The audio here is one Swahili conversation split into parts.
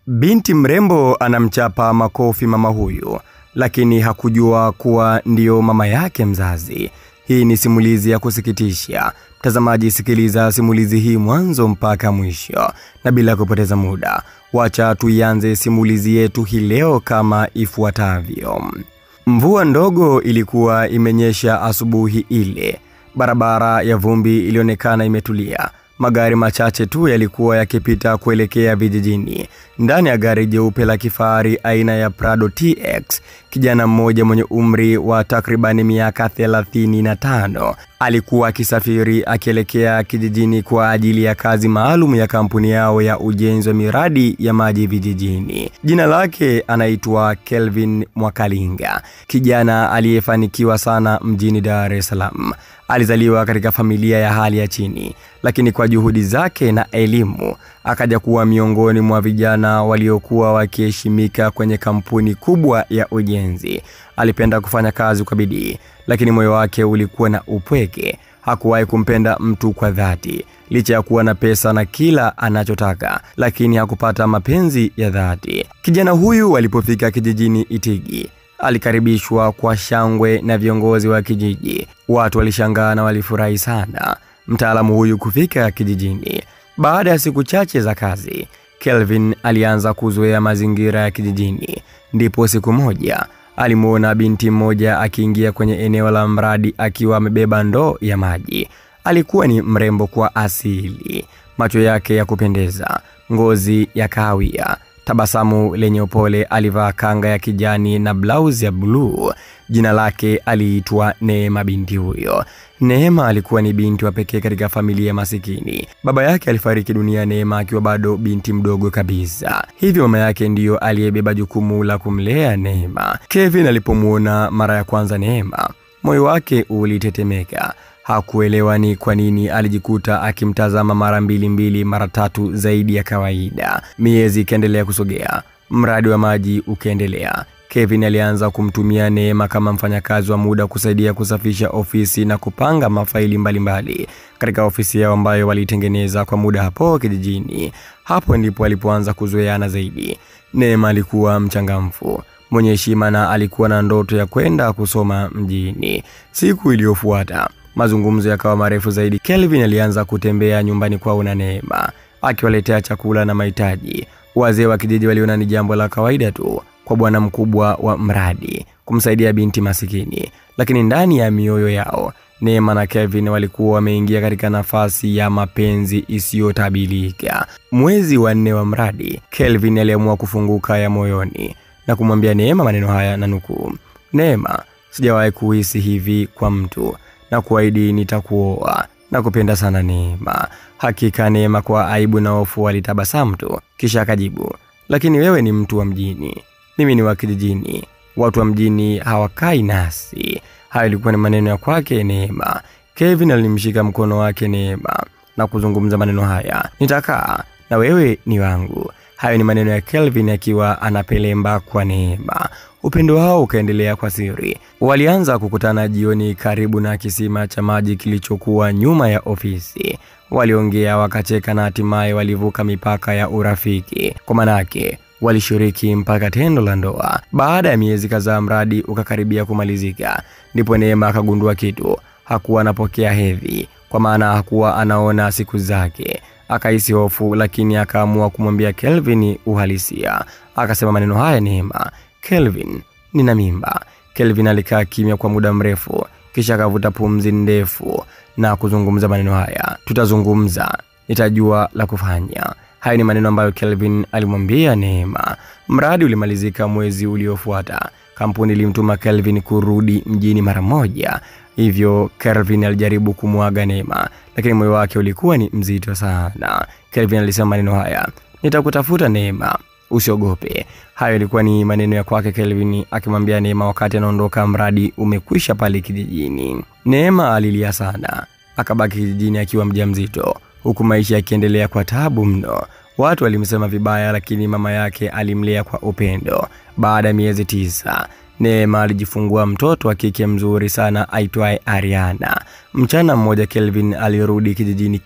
Binti mrembo anamchapa makofi mama huyu, lakini hakujua kuwa ndio mama yake mzazi. Hii ni simulizi ya kusikitisha. Mtazamaji, sikiliza simulizi hii mwanzo mpaka mwisho, na bila kupoteza muda, wacha tuianze simulizi yetu hii leo kama ifuatavyo. Mvua ndogo ilikuwa imenyesha asubuhi ile. Barabara ya vumbi ilionekana imetulia. Magari machache tu yalikuwa yakipita kuelekea vijijini. Ndani ya gari jeupe la kifahari aina ya Prado TX, kijana mmoja mwenye umri wa takribani miaka 35 alikuwa akisafiri akielekea kijijini kwa ajili ya kazi maalum ya kampuni yao ya ujenzi wa miradi ya maji vijijini. Jina lake anaitwa Kelvin Mwakalinga, kijana aliyefanikiwa sana mjini Dar es Salaam. Alizaliwa katika familia ya hali ya chini, lakini kwa juhudi zake na elimu akaja kuwa miongoni mwa vijana waliokuwa wakiheshimika kwenye kampuni kubwa ya ujenzi. Alipenda kufanya kazi kwa bidii, lakini moyo wake ulikuwa na upweke. Hakuwahi kumpenda mtu kwa dhati. Licha ya kuwa na pesa na kila anachotaka, lakini hakupata mapenzi ya dhati. Kijana huyu alipofika kijijini Itigi, alikaribishwa kwa shangwe na viongozi wa kijiji. Watu walishangaa na walifurahi sana mtaalamu huyu kufika kijijini. Baada ya siku chache za kazi, Kelvin alianza kuzoea mazingira ya kijijini. Ndipo siku moja alimuona binti mmoja akiingia kwenye eneo la mradi akiwa amebeba ndoo ya maji. Alikuwa ni mrembo kwa asili, macho yake ya kupendeza, ngozi ya kahawia, tabasamu lenye upole. Alivaa kanga ya kijani na blouse ya bluu. Jina lake aliitwa Neema binti huyo. Neema alikuwa ni binti wa pekee katika familia masikini. Baba yake alifariki dunia Neema akiwa bado binti mdogo kabisa. Hivyo mama yake ndiyo aliyebeba jukumu la kumlea Neema. Kevin alipomuona mara ya kwanza Neema, moyo wake ulitetemeka. Hakuelewa ni kwa nini alijikuta akimtazama mara mbili mara tatu zaidi ya kawaida. Miezi ikaendelea kusogea, mradi wa maji ukaendelea. Kevin alianza kumtumia Neema kama mfanyakazi wa muda kusaidia kusafisha ofisi na kupanga mafaili mbalimbali katika ofisi yao ambayo walitengeneza kwa muda hapo kijijini. Hapo ndipo alipoanza kuzoeana zaidi. Neema alikuwa mchangamfu, mwenye heshima na alikuwa na ndoto ya kwenda kusoma mjini. Siku iliyofuata mazungumzo yakawa marefu zaidi. Kelvin alianza kutembea nyumbani kwao na Neema, akiwaletea chakula na mahitaji. Wazee wa kijiji waliona ni jambo la kawaida tu kwa bwana mkubwa wa mradi kumsaidia binti masikini, lakini ndani ya mioyo yao Neema na Kelvin walikuwa wameingia katika nafasi ya mapenzi isiyotabilika. Mwezi wa 4 wa mradi, Kelvin aliamua kufunguka ya moyoni na kumwambia Neema maneno haya, na nukuu: "Neema, sijawahi kuhisi hivi kwa mtu, na kuahidi nitakuoa. Nakupenda sana Neema." Hakika Neema kwa aibu na hofu alitabasamu tu, kisha akajibu, "Lakini wewe ni mtu wa mjini, mimi ni wa kijijini. Watu wa mjini hawakai nasi." Hayo ilikuwa ni maneno ya kwake Neema. Kevin alimshika mkono wake Neema na kuzungumza maneno haya, "Nitakaa na wewe ni wangu." Hayo ni maneno ya Kelvin akiwa anapelemba kwa Neema. Upendo wao ukaendelea kwa siri. Walianza kukutana jioni karibu na kisima cha maji kilichokuwa nyuma ya ofisi. Waliongea, wakacheka na hatimaye walivuka mipaka ya urafiki. Kwa manake walishiriki mpaka tendo la ndoa. Baada ya miezi kadhaa mradi ukakaribia kumalizika. Ndipo Neema akagundua kitu. Hakuwa anapokea hedhi, kwa maana hakuwa anaona siku zake. Akahisi hofu, lakini akaamua kumwambia Kelvin uhalisia. Akasema maneno haya Neema, "Kelvin, nina mimba." Kelvin alikaa kimya kwa muda mrefu, kisha akavuta pumzi ndefu na kuzungumza maneno haya, "Tutazungumza, nitajua la kufanya." Haya ni maneno ambayo Kelvin alimwambia Neema. Mradi ulimalizika mwezi uliofuata. Kampuni ilimtuma Kelvin kurudi mjini mara moja. Hivyo Kelvin alijaribu kumwaga Neema, lakini moyo wake ulikuwa ni mzito sana. Kelvin alisema maneno haya, "Nitakutafuta Neema, usiogope." Hayo ilikuwa ni maneno ya kwake Kelvin akimwambia Neema wakati anaondoka mradi umekwisha pale kijijini. Neema alilia sana, akabaki kijijini akiwa mjamzito, huku maisha yakiendelea kwa taabu mno. Watu walimsema vibaya, lakini mama yake alimlea kwa upendo. Baada ya miezi 9, Neema alijifungua mtoto wa kike mzuri sana aitwaye Ariana. Mchana mmoja Kelvin alirudi kijijini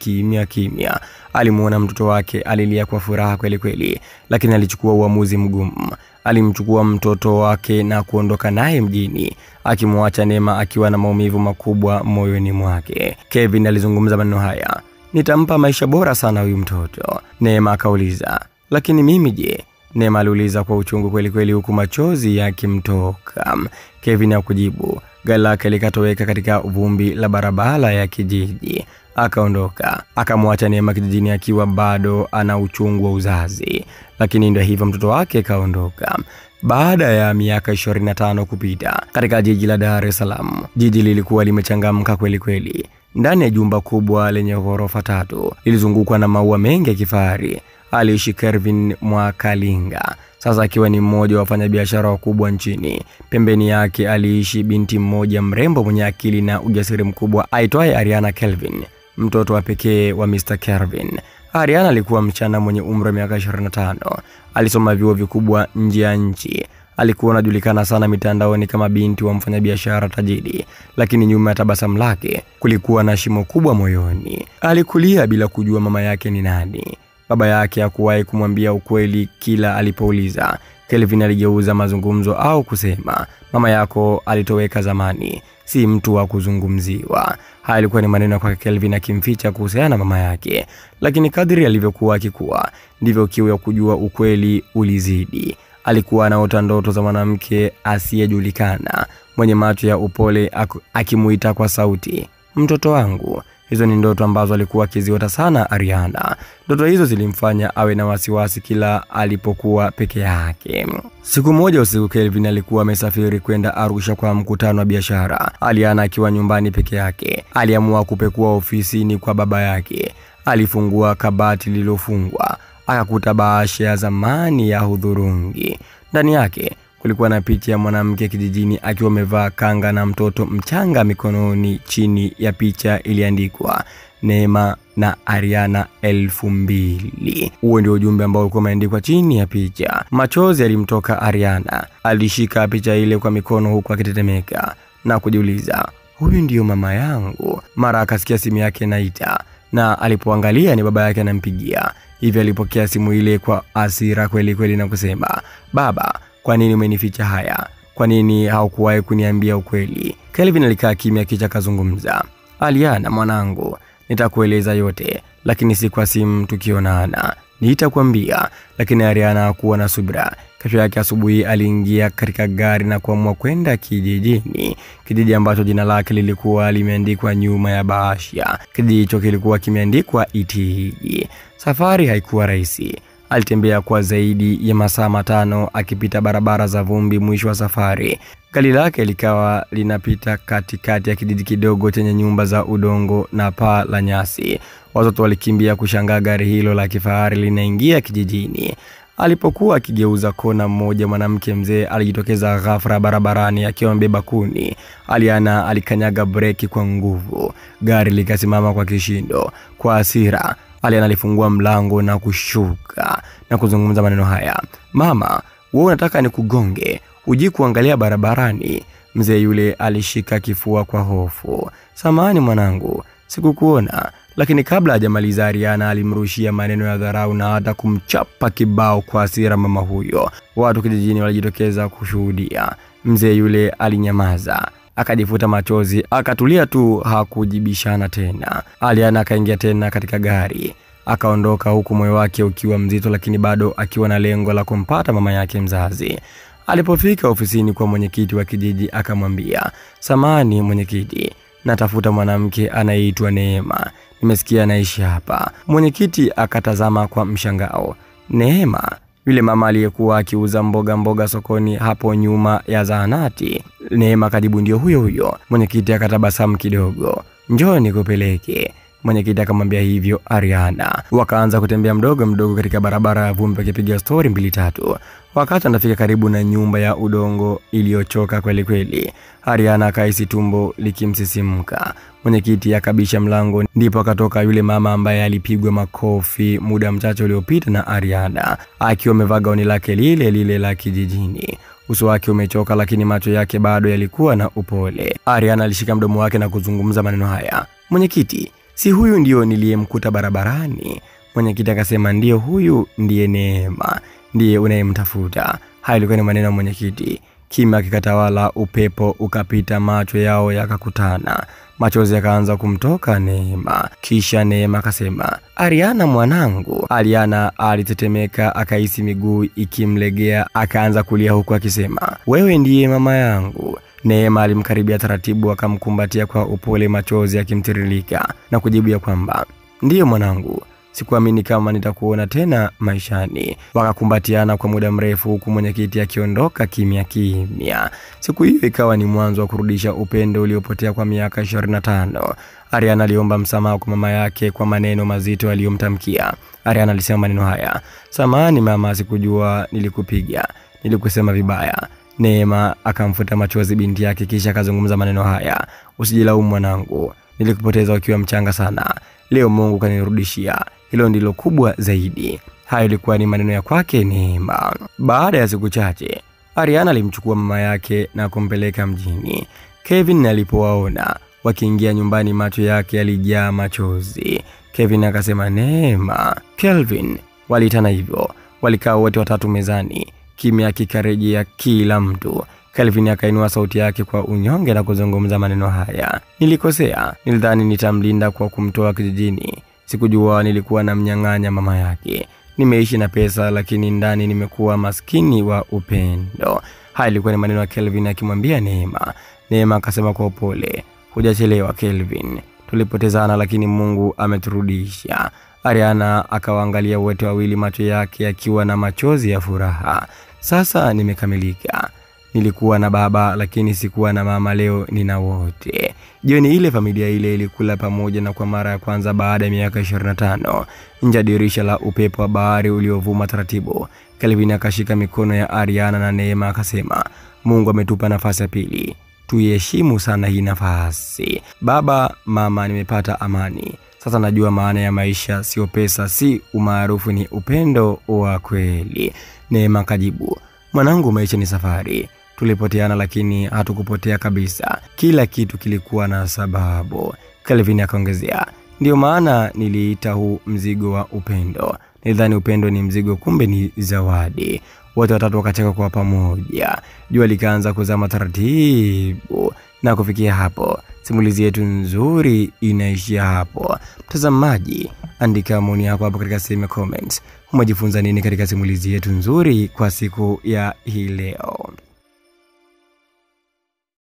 kimya. Alimuona mtoto wake, alilia kwa furaha kweli kweli, lakini alichukua uamuzi mgumu. Alimchukua mtoto wake na kuondoka naye mjini, akimwacha Neema akiwa na maumivu makubwa moyoni mwake. Kevin alizungumza maneno haya: "Nitampa maisha bora sana huyu mtoto." Neema akauliza, "Lakini mimi je?" Neema aliuliza kwa uchungu kweli kweli, huku machozi yakimtoka. Kevin hakujibu. Gari lake likatoweka katika vumbi la barabara ya kijiji. Akaondoka, akamwacha Neema kijijini akiwa bado ana uchungu wa uzazi. Lakini ndio hivyo, mtoto wake kaondoka. Baada ya miaka 25 kupita katika jiji la Dar es Salaam, jiji lilikuwa limechangamka kweli kweli. Ndani ya jumba kubwa lenye ghorofa 3 lilizungukwa na maua mengi ya kifahari aliishi Kelvin Mwakalinga, sasa akiwa ni mmoja wa wafanyabiashara wakubwa nchini. Pembeni yake aliishi binti mmoja mrembo mwenye akili na ujasiri mkubwa aitwaye Ariana Kelvin, mtoto wa pekee wa Mr. Kelvin. Ariana alikuwa mchana mwenye umri wa miaka 25. Alisoma vyuo vikubwa nje ya nchi. Alikuwa anajulikana sana mitandaoni kama binti wa mfanyabiashara tajiri, lakini nyuma ya tabasamu lake kulikuwa na shimo kubwa moyoni. Alikulia bila kujua mama yake ni nani. Baba yake hakuwahi kumwambia ukweli kila alipouliza. Kelvin aligeuza mazungumzo au kusema, "Mama yako alitoweka zamani, si mtu wa kuzungumziwa." Haya ilikuwa ni maneno kwa Kelvin akimficha kuhusiana na mama yake. Lakini kadri alivyokuwa akikua, ndivyo kiu ya kujua ukweli ulizidi. Alikuwa anaota ndoto za mwanamke asiyejulikana mwenye macho ya upole, akimuita kwa sauti, "Mtoto wangu." Hizo ni ndoto ambazo alikuwa akiziota sana Ariana. Ndoto hizo zilimfanya awe na wasiwasi kila alipokuwa peke yake. Siku moja usiku, Kelvin alikuwa amesafiri kwenda Arusha kwa mkutano wa biashara. Ariana akiwa nyumbani peke yake, aliamua kupekua ofisini kwa baba yake. Alifungua kabati lililofungwa, akakuta bahasha ya zamani ya hudhurungi. Ndani yake kulikuwa na picha ya mwanamke kijijini akiwa amevaa kanga na mtoto mchanga mikononi. Chini ya picha iliandikwa, "Neema na Ariana 2000." Huo ndio ujumbe ambao ulikuwa umeandikwa chini ya picha. Machozi yalimtoka Ariana. Alishika picha ile kwa mikono huku akitetemeka na kujiuliza, "Huyu ndio mama yangu?" Mara akasikia simu yake inaita, na alipoangalia ni baba yake anampigia. Hivyo alipokea simu ile kwa hasira kweli kweli na kusema, "Baba, kwa nini umenificha haya? Kwa nini haukuwahi kuniambia ukweli?" Kelvin alikaa kimya kisha kazungumza, "Ariana mwanangu, nitakueleza yote, lakini si kwa simu tukionana. Nitakwambia." Lakini Ariana hakuwa na subira. Kesho yake asubuhi aliingia katika gari na kuamua kwenda kijijini. Kijiji ambacho jina lake lilikuwa limeandikwa nyuma ya bahasha. Kijiji hicho kilikuwa kimeandikwa Itigi. Safari haikuwa rahisi. Alitembea kwa zaidi ya masaa 5 akipita barabara za vumbi. Mwisho wa safari, gari lake likawa linapita katikati ya kijiji kidogo chenye nyumba za udongo na paa la nyasi. Watoto walikimbia kushangaa gari hilo la kifahari linaingia kijijini. Alipokuwa akigeuza kona, mmoja mwanamke mzee alijitokeza ghafla barabarani akiwa amebeba kuni. Ariana alikanyaga breki kwa nguvu. Gari likasimama kwa kishindo. Kwa hasira, Ariana alifungua mlango na kushuka na kuzungumza maneno haya, "Mama, wewe unataka nikugonge? Uji kuangalia barabarani?" Mzee yule alishika kifua kwa hofu. "Samahani mwanangu, sikukuona." Lakini kabla hajamaliza, Ariana alimrushia maneno ya dharau na hata kumchapa kibao kwa hasira mama huyo. Watu kijijini walijitokeza kushuhudia. Mzee yule alinyamaza, akajifuta machozi, akatulia tu, hakujibishana tena. Ariana akaingia tena katika gari, akaondoka huku moyo wake ukiwa mzito, lakini bado akiwa na lengo la kumpata mama yake mzazi. Alipofika ofisini kwa mwenyekiti wa kijiji, akamwambia, "Samahani mwenyekiti, natafuta mwanamke anaitwa Neema. Nimesikia anaishi hapa." Mwenyekiti akatazama kwa mshangao. "Neema? Yule mama aliyekuwa akiuza mboga sokoni hapo nyuma ya zahanati?" Neema akajibu, "Ndio huyo huyo." Mwenyekiti akatabasamu kidogo. "Njoo nikupeleke." Mwenyekiti akamwambia hivyo Ariana. Wakaanza kutembea mdogo mdogo katika barabara ya vumbi wakipiga story 2-3. Wakati anafika karibu na nyumba ya udongo iliyochoka kweli kweli, Ariana akahisi tumbo likimsisimka. Mwenyekiti akabisha mlango, ndipo akatoka yule mama ambaye alipigwa makofi muda mchache uliopita na Ariana, akiwa amevaa gauni lake lile la kijijini. Uso wake umechoka lakini macho yake bado yalikuwa na upole. Ariana alishika mdomo wake na kuzungumza maneno haya. Mwenyekiti, si huyu ndio niliyemkuta barabarani? Mwenyekiti akasema ndio, huyu ndiye Neema, ndiye unayemtafuta. Hayo ilikuwa ni maneno ya mwenyekiti. Kimya kikatawala, upepo ukapita, macho yao yakakutana. Machozi yakaanza kumtoka Neema. Kisha Neema akasema, Ariana mwanangu. Ariana alitetemeka, akahisi miguu ikimlegea, akaanza kulia huku akisema, wewe ndiye mama yangu. Neema alimkaribia taratibu, akamkumbatia kwa upole, machozi yakimtiririka na kujibu ya kwamba, ndiyo mwanangu, sikuamini kama nitakuona tena maishani. Wakakumbatiana kwa muda mrefu huku mwenyekiti akiondoka kimya kimya. Siku hiyo ikawa ni mwanzo wa kurudisha upendo uliopotea kwa miaka 25. Ariana aliomba msamaha kwa mama yake kwa maneno mazito aliyomtamkia. Ariana alisema maneno haya, samahani mama, sikujua nilikupiga, nilikusema vibaya. Neema akamfuta machozi binti yake, kisha akazungumza maneno haya, usijilaumu mwanangu, nilikupoteza ukiwa mchanga sana. Leo Mungu kanirudishia, hilo ndilo kubwa zaidi. Hayo ilikuwa ni maneno ya kwake Neema. Baada ya siku chache, Ariana alimchukua mama yake na kumpeleka mjini. Kevin alipowaona wakiingia nyumbani, macho yake yalijaa machozi. Kevin akasema, Neema, Kelvin. Walitana hivyo, walikaa wote watatu mezani. Kimya kikarejea kila mtu. Kelvin akainua sauti yake kwa unyonge na kuzungumza maneno haya, nilikosea, nilidhani nitamlinda kwa kumtoa kijijini. Sikujua nilikuwa namnyang'anya mama yake. Nimeishi na pesa lakini ndani nimekuwa maskini wa upendo. Haya ilikuwa ni maneno ya Kelvin akimwambia Neema. Neema akasema kwa upole, hujachelewa Kelvin, tulipotezana lakini Mungu ameturudisha. Ariana akawaangalia wote wawili, macho yake yakiwa na machozi ya furaha. Sasa nimekamilika. Nilikuwa na baba lakini sikuwa na mama, leo nina wote. Jioni ile familia ile ilikula pamoja, na kwa mara ya kwanza baada ya miaka 25, nje dirisha la upepo wa bahari uliovuma taratibu, Kelvin akashika mikono ya Ariana na Neema akasema, Mungu ametupa nafasi ya pili, tuiheshimu sana hii nafasi. Baba, mama, nimepata amani. Sasa najua maana ya maisha sio pesa, si umaarufu, ni upendo wa kweli. Neema kajibu, mwanangu, maisha ni safari. Tulipoteana lakini hatukupotea kabisa. Kila kitu kilikuwa na sababu. Kelvin akaongezea, ndio maana niliita huu mzigo wa upendo. Nilidhani upendo ni mzigo, kumbe ni zawadi. Wote watatu wakacheka kwa pamoja. Jua likaanza kuzama taratibu. Na kufikia hapo, simulizi yetu nzuri inaishia hapo. Mtazamaji, andika maoni yako hapo katika sehemu ya comments. Umejifunza nini katika simulizi yetu nzuri kwa siku ya hii leo?